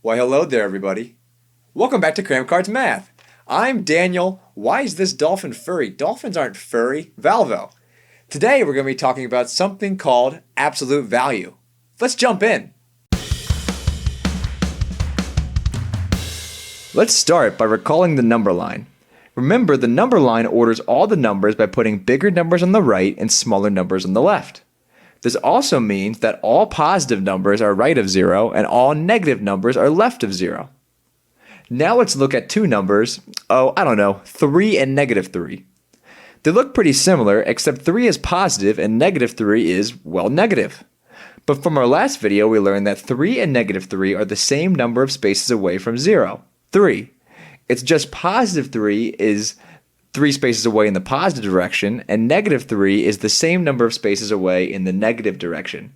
Why, hello there, everybody. Welcome back to Cards Math. I'm Daniel. Why is this dolphin furry? Dolphins aren't furry. Valvo. Today we're going to be talking about something called absolute value. Let's jump in. Let's start by recalling the number line. Remember, the number line orders all the numbers by putting bigger numbers on the right and smaller numbers on the left. This also means that all positive numbers are right of 0 and all negative numbers are left of 0. Now let's look at two numbers, 3 and negative 3. They look pretty similar, except 3 is positive and negative 3 is, well, negative. But from our last video, we learned that 3 and negative 3 are the same number of spaces away from 0, 3. It's just positive 3 is 3 spaces away in the positive direction, and negative 3 is the same number of spaces away in the negative direction.